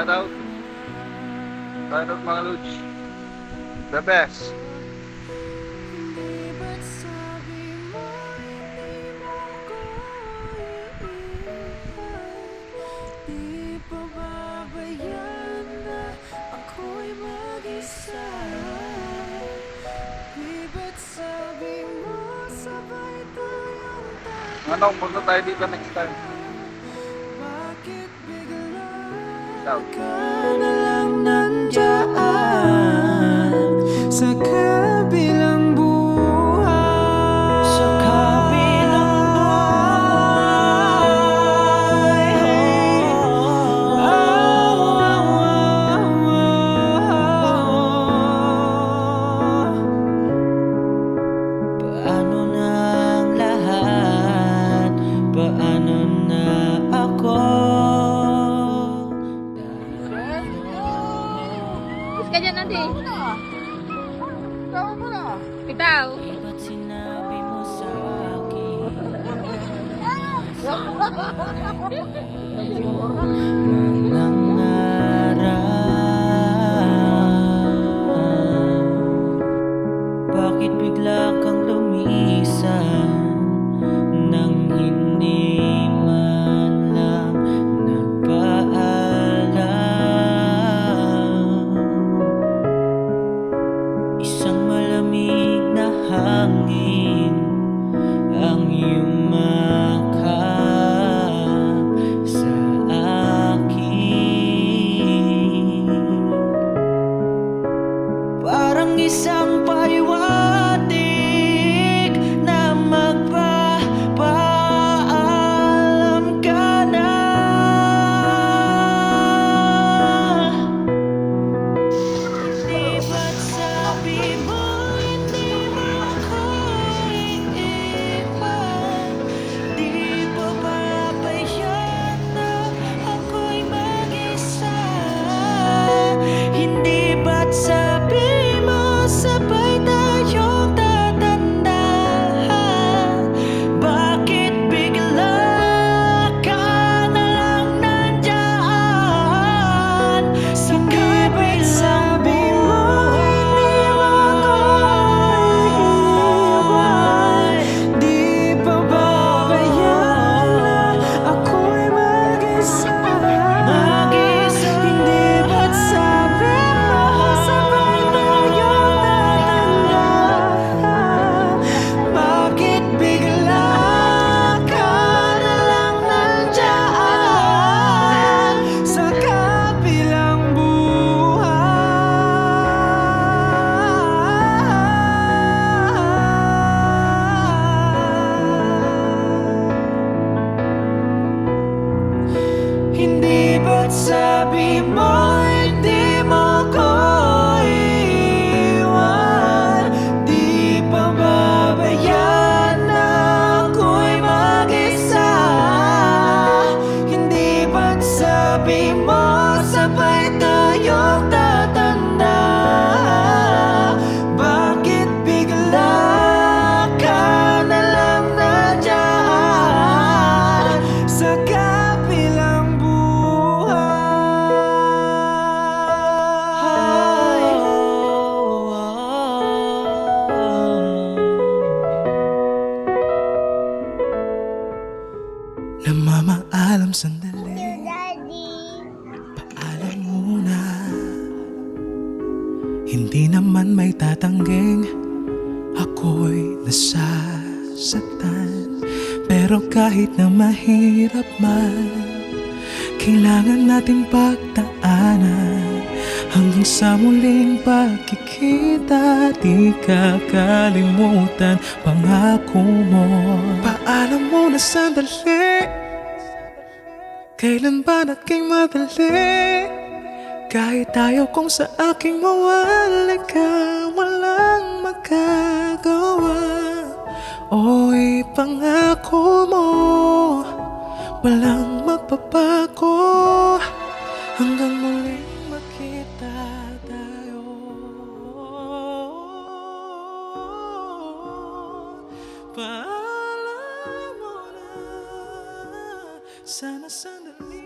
shoutout. Shoutout mga Luch. The best. Ano, punta tayo dito next time. Shout. Ka na lang nandiyan sa kabilang buhay. Sa kabilang buhay. Paano na ang lahat? Paano na ako? Ka dyan, Ate. Tawag mo na. Bitaw. Ba't sinabi mo sa akin? Manangarap. Bakit bigla kang lumisan nang hindi man lang nagpaalam? Isang malamig na hangin ang yumakap sa akin. Parang isang paliwanag na magpapaalam ka na. Di ba't sabi mo hindi mo ako iiwan? Di ba papayagan na ako'y mag-isa? Hindi ba't sabi mo sabay tayong tatanda? Bakit bigla ka na lang nandyan sa kabilang sabi mo hindi mo ako iiwan? Di pa babayaan na ako'y mag-isa? Hindi ba't sabi mo sabay tayong tatanda? Bakit bigla ka na lang nandyan sa kabilang buhay? Hindi ba't sabi mo hindi mo ko iiwan? Di pa babayaan na ako'y mag-isa? Hindi ba't sabi mo sabay tayong tatanda? Bakit bigla ka na lang nandyan sa kabilang buhay? Namamaalam sandali, paalam muna. Hindi naman may tatangging ako'y nasasaktan. Pero kahit na mahirap man, kailangan nating pagdaanan hanggang sa muling pagkikita. Di kakalimutan pangako mo. Paalam muna sandali, kailan ba naging madali? Kahit ayaw kong sa aking mawala ka, walang magagawa. O ipangako mo, walang magbabago hanggang muling makita tayo. Paalam mo na, sana sandali.